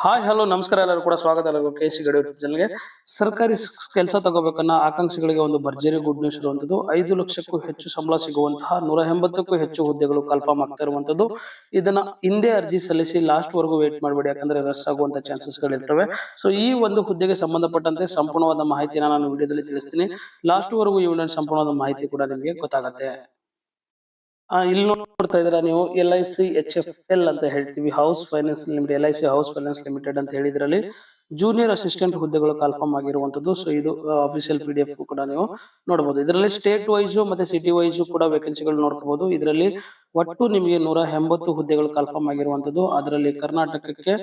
Hi hello ನಮಸ್ಕಾರ, ಎಲ್ಲರೂ ಕೂಡ ಸ್ವಾಗತ. ಎಲ್ಲರಿಗೂ KC ಗಡಿ ಯೂಟ್ಯೂಬ್ ಚಾನಲ್ಗೆ. ಸರ್ಕಾರಿ ಕೆಲಸ ತಗೋಬೇಕನ್ನ ಆಕಾಂಕ್ಷಿಗಳಿಗೆ ಒಂದು ಭರ್ಜರಿ ಗುಡ್ ನ್ಯೂಸ್ ಇರುವಂತದ್ದು. 5 ಲಕ್ಷಕ್ಕೂ ಹೆಚ್ಚು ಸಂಬಳ ಸಿಗುವಂತಹ 180ಕ್ಕೂ ಹೆಚ್ಚು ಹುದ್ದೆಗಳು ಕನ್ಫರ್ಮ್ ಆಗ್ತಾ ಇರುವಂತದ್ದು. ಇದನ್ನ ಹಿಂದೆ ಅರ್ಜಿ ಸಲ್ಲಿಸಿ ಲಾಸ್ಟ್ ವರೆಗೂ ವೇಟ್ ಮಾಡಬೇಡಿ, ಯಾಕಂದ್ರೆ ರಸ್ ಆಗುವಂತ ಚಾನ್ಸಸ್ ಗಳಿರ್ತವೆ. ಸೊ ಈ ಒಂದು ಹುದ್ದೆಗೆ ಸಂಬಂಧಪಟ್ಟಂತೆ ಸಂಪೂರ್ಣವಾದ ಮಾಹಿತಿನ ನಾನು ವಿಡಿಯೋದಲ್ಲಿ ತಿಳಿಸ್ತೀನಿ. ಲಾಸ್ಟ್ ವರೆಗೂ ಈ ವಿಡಿಯೋ ಸಂಪೂರ್ಣವಾದ ಮಾಹಿತಿ ಕೂಡ ನಿಮಗೆ ಗೊತ್ತಾಗುತ್ತೆ. ಇಲ್ಲಿ ನೋಡ್ತಾ ಇದ್ದೀರಾ ನೀವು LIC HFL ಅಂತ ಹೇಳ್ತೀವಿ, house finance limited. LIC house finance limited ಅಂತ ಹೇಳಿದ್ರಲ್ಲಿ ಜೂನಿಯರ್ ಅಸಿಸ್ಟೆಂಟ್ ಹುದ್ದೆಗಳು ಕನ್ಫರ್ಮ್ ಆಗಿರುವಂತದ್ದು. ಸೊ ಇದು ಅಫಿಷಿಯಲ್ PDF ಕೂಡ ನೀವು ನೋಡಬಹುದು. ಇದರಲ್ಲಿ ಸ್ಟೇಟ್ ವೈಸ್ ಮತ್ತೆ ಸಿಟಿ ವೈಸ್ ಕೂಡ ವೇಕೆನ್ಸಿಗಳು ನೋಡ್ಕೋಬಹುದು. ಇದರಲ್ಲಿ ಒಟ್ಟು ನಿಮಗೆ 180 ಹುದ್ದೆಗಳು ಕನ್ಫರ್ಮ್ ಆಗಿರುವಂತದ್ದು. ಅದರಲ್ಲಿ ಕರ್ನಾಟಕಕ್ಕೆ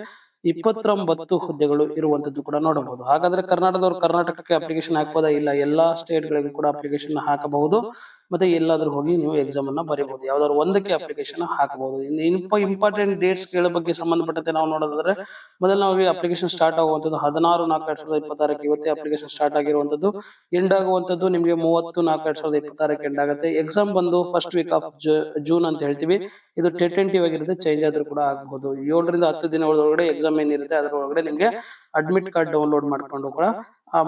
29 ಹುದ್ದೆಗಳು ಇರುವಂತದ್ದು ಕೂಡ ನೋಡಬಹುದು. ಹಾಗಾದ್ರೆ ಕರ್ನಾಟಕಕ್ಕೆ ಅಪ್ಲಿಕೇಶನ್ ಹಾಕಬಹುದಾ? ಇಲ್ಲ, ಎಲ್ಲಾ ಸ್ಟೇಟ್ ಗಳಿಗೂ ಕೂಡ ಅಪ್ಲಿಕೇಶನ್ ಹಾಕಬಹುದು. ಮತ್ತೆ ಎಲ್ಲಾದ್ರೂ ಹೋಗಿ ನೀವು ಎಕ್ಸಾಮ್ ಅನ್ನ ಬರೀಬಹುದು, ಯಾವ್ದಾದ್ರು ಒಂದಕ್ಕೆ ಅಪ್ಲಿಕೇಶನ್ ಹಾಕಬಹುದು. ಇಂಪಾರ್ಟೆಂಟ್ ಡೇಟ್ಸ್ ಗಳ ಬಗ್ಗೆ ಸಂಬಂಧಪಟ್ಟಂತೆ ನಾವು ನೋಡೋದಾದ್ರೆ, ಮೊದಲನೇ ಅಪ್ಲಿಕೇಶನ್ ಸ್ಟಾರ್ಟ್ ಆಗುವಂತದ್ದು 16/4/2026. ಇವತ್ತೇ ಅಪ್ಲಿಕೇಶನ್ ಸ್ಟಾರ್ಟ್ ಆಗಿರುವಂತದ್ದು. ಎಂಡ್ ಆಗುವಂತದ್ದು ನಿಮಗೆ 30/4/2026 ಎಂಡ್ ಆಗುತ್ತೆ. ಎಕ್ಸಾಮ್ ಬಂದು ಫಸ್ಟ್ ವೀಕ್ ಆಫ್ ಜೂನ್ ಅಂತ ಹೇಳ್ತೀವಿ. ಇದು ಟೆಂಟೇಟಿವ್ ಆಗಿರುತ್ತೆ, ಚೇಂಜ್ ಆದ್ರೂ ಕೂಡ ಆಗಬಹುದು. 7 ರಿಂದ 10 ದಿನಗಳೊಳಗಡೆ ಎಕ್ಸಾಮ್ ಏನಿರುತ್ತೆ ಅದರೊಳಗಡೆ ನಿಮಗೆ ಅಡ್ಮಿಟ್ ಕಾರ್ಡ್ ಡೌನ್ಲೋಡ್ ಮಾಡ್ಕೊಂಡು ಕೂಡ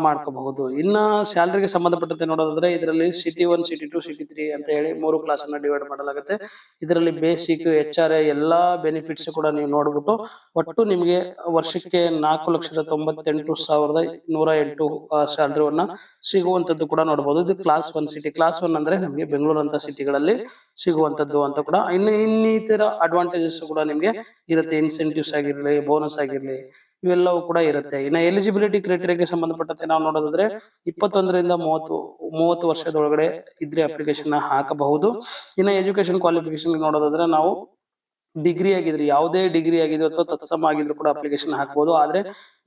ಮಾಡ್ಕೋಬಹುದು. ಇನ್ನ ಸ್ಯಾಲರಿಗೆ ಸಂಬಂಧಪಟ್ಟಂತೆ ನೋಡೋದಾದ್ರೆ, ಇದರಲ್ಲಿ CT1, CT2, CT3 ಅಂತ ಹೇಳಿ 3 ಕ್ಲಾಸ್ ಅನ್ನ ಡಿವೈಡ್ ಮಾಡಲಾಗುತ್ತೆ. ಇದರಲ್ಲಿ ಬೇಸಿಕ್, HRA ಎಲ್ಲಾ ಬೆನಿಫಿಟ್ಸ್ ಕೂಡ ನೀವು ನೋಡ್ಬಿಟ್ಟು ಒಟ್ಟು ನಿಮಗೆ ವರ್ಷಕ್ಕೆ 4,98,108 ಸ್ಯಾಲರಿಯನ್ನ ಸಿಗುವಂತದ್ದು ಕೂಡ ನೋಡಬಹುದು. ಇದು ಕ್ಲಾಸ್ 1 ಸಿಟಿ. ಕ್ಲಾಸ್ 1 ಅಂದ್ರೆ ನಮಗೆ ಬೆಂಗಳೂರು ಅಂತ ಸಿಟಿಗಳಲ್ಲಿ ಸಿಗುವಂತದ್ದು ಅಂತ ಕೂಡ. ಇನ್ನಿತರ ಅಡ್ವಾಂಟೇಜಸ್ ಕೂಡ ನಿಮ್ಗೆ ಇರುತ್ತೆ. ಇನ್ಸೆಂಟಿವ್ಸ್ ಆಗಿರ್ಲಿ, ಬೋನಸ್ ಆಗಿರ್ಲಿ, ಇವೆಲ್ಲವೂ ಕೂಡ ಇರುತ್ತೆ. ಇನ್ನು ಎಲಿಜಿಬಿಲಿಟಿ ಕ್ರೈಟೀರಿಯಾಗೆ ಸಂಬಂಧಪಟ್ಟಂತೆ ನಾವು ನೋಡೋದಾದ್ರೆ 21 ರಿಂದ 30 ವರ್ಷದೊಳಗಡೆ ಇದ್ರೆ ಅಪ್ಲಿಕೇಶನ್ ಹಾಕಬಹುದು. ಇನ್ನು ಎಜುಕೇಶನ್ ಕ್ವಾಲಿಫಿಕೇಶನ್ ನೋಡೋದಾದ್ರೆ, ನಾವು ಡಿಗ್ರಿ ಆಗಿದ್ರೆ, ಯಾವುದೇ ಡಿಗ್ರಿ ಆಗಿದ್ರು ಅಥವಾ ತತ್ಸಮ ಆಗಿದ್ರು ಕೂಡ ಅಪ್ಲಿಕೇಶನ್ ಹಾಕಬಹುದು. ಆದ್ರೆ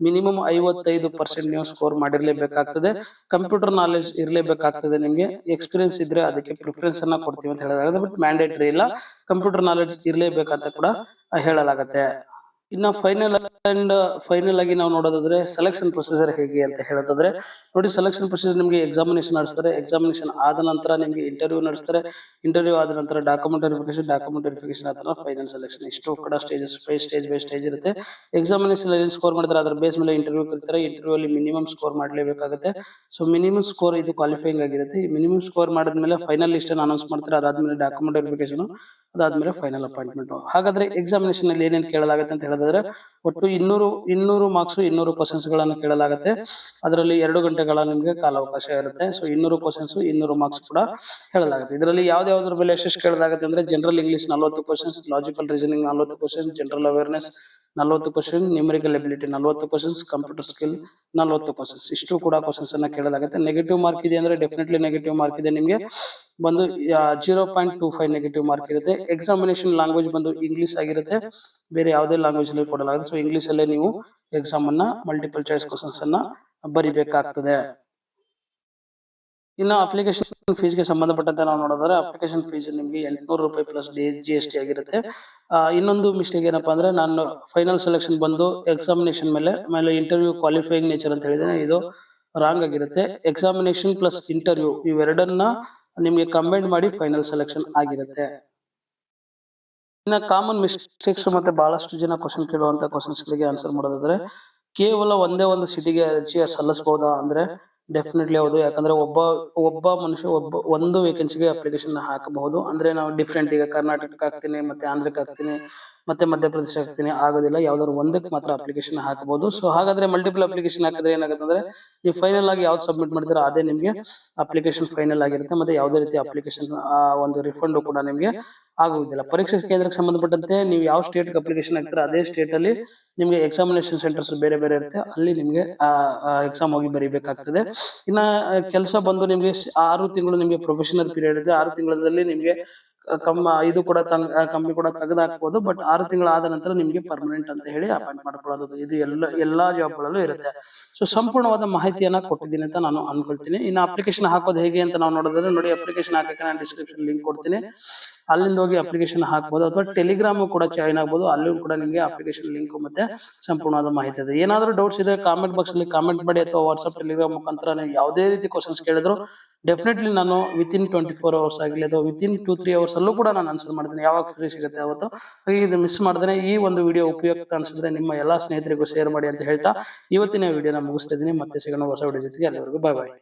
ಮಿನಿಮಮ್ 55% ನೀವು ಸ್ಕೋರ್ ಮಾಡಿರ್ಲೇಬೇಕಾಗ್ತದೆ. ಕಂಪ್ಯೂಟರ್ ನಾಲೆಜ್ ಇರ್ಲೇಬೇಕಾಗ್ತದೆ. ನಿಮ್ಗೆ ಎಕ್ಸ್ಪೀರಿಯನ್ಸ್ ಇದ್ರೆ ಅದಕ್ಕೆ ಪ್ರಿಫರೆನ್ಸ್ ಅನ್ನ ಕೊಡ್ತೀವಿ ಅಂತ ಹೇಳಲಾಗುತ್ತೆ, ಬಟ್ ಮ್ಯಾಂಡೇಟರಿ ಇಲ್ಲ. ಕಂಪ್ಯೂಟರ್ ನಾಲೆಜ್ ಇರ್ಲೇಬೇಕಂತ ಕೂಡ ಹೇಳಲಾಗುತ್ತೆ. ಇನ್ನ ಫೈನಲ್ ಆಗಿ ನಾವು ನೋಡೋದಾದ್ರೆ, ಸೆಲೆಕ್ಷನ್ ಪ್ರೊಸೀಜರ್ ಹೇಗೆ ಅಂತ ಹೇಳೋದಾದ್ರೆ ನೋಡಿ, ಸೆಲೆಕ್ಷನ್ ಪ್ರೊಸೀಜರ್ ನಿಮಗೆ ಎಕ್ಸಾಮಿನೇಷನ್ ನಡೆಸ್ತಾರೆ. ಎಕ್ಸಾಮಿನೇಷನ್ ಆದ ನಂತರ ನಿಮಗೆ ಇಂಟರ್ವ್ಯೂ ನಡೆಸ್ತಾರೆ. ಇಂಟರ್ವ್ಯೂ ಆದ ನಂತರ ಡಾಕ್ಯುಮೆಂಟ್ ವೆರಿಫಿಕೇಶನ್ ಆದ ಫೈನಲ್ ಸೆಲೆಕ್ಷನ್. ಇಷ್ಟು ಕೂಡ ಸ್ಟೇಜ್ ಬೈ ಸ್ಟೇಜ್ ಇರುತ್ತೆ. ಎಕ್ಸಾಮಿನೇಷನ್ ಎಲ್ಲಿ ಸ್ಕೋರ್ ಮಾಡ್ತಾರೆ ಅದ್ರ ಬೇಸ್ ಮೇಲೆ ಇಂಟರ್ವ್ಯೂ ಕರೀತಾರೆ. ಇಂಟರ್ವ್ಯೂ ಅಲ್ಲಿ ಮಿನಿಮಮ್ ಸ್ಕೋರ್ ಮಾಡಲೇಬೇಕಾಗುತ್ತೆ. ಸೊ ಮಿನಿಮಮ್ ಸ್ಕೋರ್ ಇದು ಕ್ವಾಲಿಫೈಯಿಂಗ್ ಆಗಿರುತ್ತೆ. ಈ ಮಿನಿಮಮ್ ಸ್ಕೋರ್ ಮಾಡಿದ್ಮೇಲೆ ಫೈನಲ್ ಲಿಸ್ಟ್ ಅನ್ನು ಅನೌನ್ಸ್ ಮಾಡ್ತಾರೆ. ಅದಾದ್ಮೇಲೆ ಡಾಕ್ಯುಮೆಂಟ್ ವೆರಿಫಿಕೇಶನ್, ಅದಾದ್ಮೇಲೆ ಫೈನಲ್ ಅಪಾಯಿಂಟ್ಮೆಂಟ್. ಹಾಗಾದ್ರೆ ಎಕ್ಸಾಮಿನೇಷನ್ ಅಲ್ಲಿ ಏನೇನು ಕೇಳಲಾಗುತ್ತೆ ಅಂತ ಹೇಳಿದ್ರೆ, ಒಟ್ಟು 200 ಮಾರ್ಕ್ಸ್ 200 ಕ್ವಶನ್ಸ್ ಗಳನ್ನು ಕೇಳಲಾಗುತ್ತೆ. ಅದರಲ್ಲಿ 2 ಗಂಟೆಗಳ ನಿಮಗೆ ಕಾಲಾವಕಾಶ ಇರುತ್ತೆ. ಸೊ 200 ಕ್ವಶನ್ಸ್ 200 ಮಾರ್ಕ್ಸ್ ಕೂಡ ಹೇಳಲಾಗುತ್ತೆ. ಇದರಲ್ಲಿ ಯಾವ್ದಾವ್ದ್ರ ಮೇಲೆ ಎಷ್ಟು ಕೇಳಲಾಗುತ್ತೆ ಅಂದ್ರೆ, general English 40 questions, logical reasoning 40 questions, general awareness 40 question, numerical ability 40 questions, computer skill 40 questions. ಇಷ್ಟು ಕೂಡ ಕ್ವಶನ್ಸ್ ಅನ್ನ ಕೇಳಲಾಗುತ್ತೆ. ನೆಗೆಟಿವ್ ಮಾರ್ಕ್ ಇದೆ ಅಂದ್ರೆ ಡೆಫಿನೆಟ್ಲಿ ನೆಗೆಟಿವ್ ಮಾರ್ಕ್ ಇದೆ. ನಿಮಗೆ ಬಂದು 0.25 ನೆಗೆಟಿವ್ ಮಾರ್ಕ್ ಇರುತ್ತೆ. ಎಕ್ಸಾಮಿನೇಷನ್ ಲ್ಯಾಂಗ್ವೇಜ್ ಬಂದು ಇಂಗ್ಲಿಷ್ ಆಗಿರುತ್ತೆ, ಬೇರೆ ಯಾವುದೇ ಲ್ಯಾಂಗ್ವೇಜ್ ಅಲ್ಲಿ ಕೊಡಲಾಗುತ್ತೆ. ಸೊ ಇಂಗ್ಲಿಷ್ ಅಲ್ಲೇ ನೀವು ಎಕ್ಸಾಮ್ ಅನ್ನ ಮಲ್ಟಿಪಲ್ ಚಾಯ್ಸ್ ಕ್ವಶನ್ಸ್ ಅನ್ನ ಬರಿಬೇಕಾಗ್ತದೆ. ಇನ್ನು ಅಪ್ಲಿಕೇಶನ್ ಫೀಸ್ ಗೆ ಸಂಬಂಧಪಟ್ಟಂತೆ ನಾವು ನೋಡೋದಾದ್ರೆ, ಅಪ್ಲಿಕೇಶನ್ ಫೀಸ್ ನಿಮಗೆ 800 ರೂಪಾಯಿ ಪ್ಲಸ್ GST ಆಗಿರುತ್ತೆ. ಇನ್ನೊಂದು ಮಿಸ್ಟೇಕ್ ಏನಪ್ಪಾ ಅಂದ್ರೆ, ನಾನು ಫೈನಲ್ ಸೆಲೆಕ್ಷನ್ ಬಂದು ಎಕ್ಸಾಮಿನೇಷನ್ ಮೇಲೆ ಇಂಟರ್ವ್ಯೂ ಕ್ವಾಲಿಫೈಯಿಂಗ್ ನೇಚರ್ ಅಂತ ಹೇಳಿದ್ರೆ ಇದು ರಾಂಗ್ ಆಗಿರುತ್ತೆ. ಎಕ್ಸಾಮಿನೇಷನ್ ಪ್ಲಸ್ ಇಂಟರ್ವ್ಯೂ ಇವೆರಡನ್ನ ನಿಮಗೆ ಕಂಬೈನ್ ಮಾಡಿ ಫೈನಲ್ ಸೆಲೆಕ್ಷನ್ ಆಗಿರುತ್ತೆ. ಇನ್ನ ಕಾಮನ್ ಮಿಸ್ಟೇಕ್ಸ್ ಮತ್ತೆ ಬಹಳಷ್ಟು ಜನ ಕ್ವಶನ್ ಕೇಳುವಂತ ಕ್ವಶನ್ಸ್ ಗಳಿಗೆ ಆನ್ಸರ್ ಮಾಡೋದಾದ್ರೆ, ಕೇವಲ ಒಂದೇ ಒಂದು ಸಿಟಿಗೆ ಅರ್ಜಿ ಸಲ್ಲಿಸಬಹುದಾ ಅಂದ್ರೆ ಡೆಫಿನೆಟ್ಲಿ ಹೌದು. ಯಾಕಂದ್ರೆ ಒಬ್ಬ ಮನುಷ್ಯ ಒಂದು ವೇಕೆನ್ಸಿಗೆ ಅಪ್ಲಿಕೇಶನ್ ಹಾಕಬಹುದು. ಅಂದ್ರೆ ನಾವು ಡಿಫ್ರೆಂಟ್, ಈಗ ಕರ್ನಾಟಕಕ್ಕೆ ಹಾಕ್ತೀನಿ, ಮತ್ತೆ ಆಂಧ್ರಕ್ಕೆ ಹಾಕ್ತೀನಿ, ಮತ್ತೆ ಮಧ್ಯಪ್ರದೇಶ ಹಾಕ್ತೀನಿ, ಆಗೋದಿಲ್ಲ. ಯಾವ್ದಾದ್ರು ಒಂದಕ್ಕೆ ಮಾತ್ರ ಅಪ್ಲಿಕೇಶನ್ ಹಾಕಬಹುದು. ಸೊ ಹಾಗಾದ್ರೆ ಮಲ್ಟಿಪಲ್ ಅಪ್ಲಿಕೇಶನ್ ಹಾಕಿದ್ರೆ ಏನಾಗುತ್ತೆ ಅಂದ್ರೆ, ನೀವು ಫೈನಲ್ ಆಗಿ ಯಾವ್ದು ಸಬ್ಮಿಟ್ ಮಾಡ್ತೀರಾ ಅದೇ ನಿಮ್ಗೆ ಅಪ್ಲಿಕೇಶನ್ ಫೈನಲ್ ಆಗಿರುತ್ತೆ. ಮತ್ತೆ ಯಾವುದೇ ರೀತಿ ಅಪ್ಲಿಕೇಶನ್ ಒಂದು ರಿಫಂಡ್ ಕೂಡ ನಿಮ್ಗೆ ಆಗುವುದಿಲ್ಲ. ಪರೀಕ್ಷಾ ಕೇಂದ್ರಕ್ಕೆ ಸಂಬಂಧಪಟ್ಟಂತೆ ನೀವು ಯಾವ ಸ್ಟೇಟ್ ಅಪ್ಲಿಕೇಶನ್ ಹಾಕ್ತಾರೆ ಅದೇ ಸ್ಟೇಟ್ ಅಲ್ಲಿ ನಿಮ್ಗೆ ಎಕ್ಸಾಮಿನೇಷನ್ ಸೆಂಟರ್ಸ್ ಬೇರೆ ಬೇರೆ ಇರುತ್ತೆ. ಅಲ್ಲಿ ನಿಮ್ಗೆ ಎಕ್ಸಾಮ್ ಹೋಗಿ ಬರೀಬೇಕಾಗ್ತದೆ. ಇನ್ನ ಕೆಲಸ ಬಂದು ನಿಮ್ಗೆ 6 ತಿಂಗಳು ನಿಮ್ಗೆ ಪ್ರೊಫೆಷನಲ್ ಪೀರಿಯಡ್ ಇದೆ. 6 ತಿಂಗಳಲ್ಲಿ ನಿಮ್ಗೆ ಇದು ಕೂಡ ಕಂಪನಿ ಕೂಡ ತೆಗೆದು ಹಾಕ್ಬೋದು. ಬಟ್ 6 ತಿಂಗಳಾದ ನಂತರ ನಿಮ್ಗೆ ಪರ್ಮನೆಂಟ್ ಅಂತ ಹೇಳಿ ಅಪಾಯಿಂಟ್ ಮಾಡ್ಕೊಳ್ಳೋದು. ಇದು ಎಲ್ಲಾ ಜಾಬ್ಗಳಲ್ಲೂ ಇರುತ್ತೆ. ಸೊ ಸಂಪೂರ್ಣವಾದ ಮಾಹಿತಿಯನ್ನ ಕೊಟ್ಟಿದ್ದೀನಿ ಅಂತ ನಾನು ಅನ್ಕೊಳ್ತೀನಿ. ಇನ್ನು ಅಪ್ಲಿಕೇಶನ್ ಹಾಕೋದು ಹೇಗೆ ಅಂತ ನಾವು ನೋಡೋದಾದ್ರೆ, ನೋಡಿ, ಅಪ್ಲಿಕೇಶನ್ ಹಾಕಕ್ಕೆ ನಾನು ಡಿಸ್ಕ್ರಿಪ್ಷನ್ ಲಿಂಕ್ ಕೊಡ್ತೀನಿ. ಅಲ್ಲಿಂದ ಹೋಗಿ ಅಪ್ಲಿಕೇಶನ್ ಹಾಕ್ಬೋದು, ಅಥವಾ ಟೆಲಿಗ್ರಾಮ್ ಕೂಡ ಜಾಯಿನ್ ಆಗ್ಬೋದು. ಅಲ್ಲೂ ಕೂಡ ನಿಮಗೆ ಅಪ್ಲಿಕೇಶನ್ ಲಿಂಕ್ ಮತ್ತೆ ಸಂಪೂರ್ಣವಾದ ಮಾಹಿತಿ ಇದೆ. ಏನಾದರೂ ಡೌಟ್ಸ್ ಇದೆ ಕಾಮೆಂಟ್ ಬಾಕ್ಸ್ ಅಲ್ಲಿ ಕಾಮೆಂಟ್ ಮಾಡಿ, ಅಥವಾ ವಾಟ್ಸ್ಆಪ್ ಟೆಲಿಗ್ರಾಮ್ ಮುಖಾಂತರ ನೀವು ಯಾವುದೇ ರೀತಿ ಕ್ವಶನ್ಸ್ ಕೇಳಿದ್ರು ಡೆಫಿನೆಟ್ಲಿ ನಾನು ವಿತಿನ್ 24 ಅವರ್ಸ್ ಆಗಲಿ ಅಥವಾ ವಿತಿನ್ 2-3 ಅವರ್ಸ್ ಅಲ್ಲೂ ಕೂಡ ನಾನು ಆನ್ಸರ್ ಮಾಡ್ತೀನಿ, ಯಾವಾಗ ಫ್ರೀ ಸಿಗುತ್ತೆ ಅವತ್ತು. ಇದು ಮಿಸ್ ಮಾಡ್ದೇನೆ ಈ ಒಂದು ವಿಡಿಯೋ ಉಪಯುಕ್ತ ಅನ್ಸಿದ್ರೆ ನಿಮ್ಮ ಎಲ್ಲಾ ಸ್ನೇಹಿತರಿಗೂ ಶೇರ್ ಮಾಡಿ ಅಂತ ಹೇಳ್ತಾ ಇವತ್ತಿನ ವಿಡಿಯೋನ ಮುಗಿಸ್ತಾ ಇದ್ದೀನಿ. ಮತ್ತೆ ಸಿಗೋಣ ಹೊಸ ವಿಡಿಯೋ ಜೊತೆಗೆ. ಅಲ್ಲಿವರೆಗೂ ಬಾಯ್ ಬಾಯ್.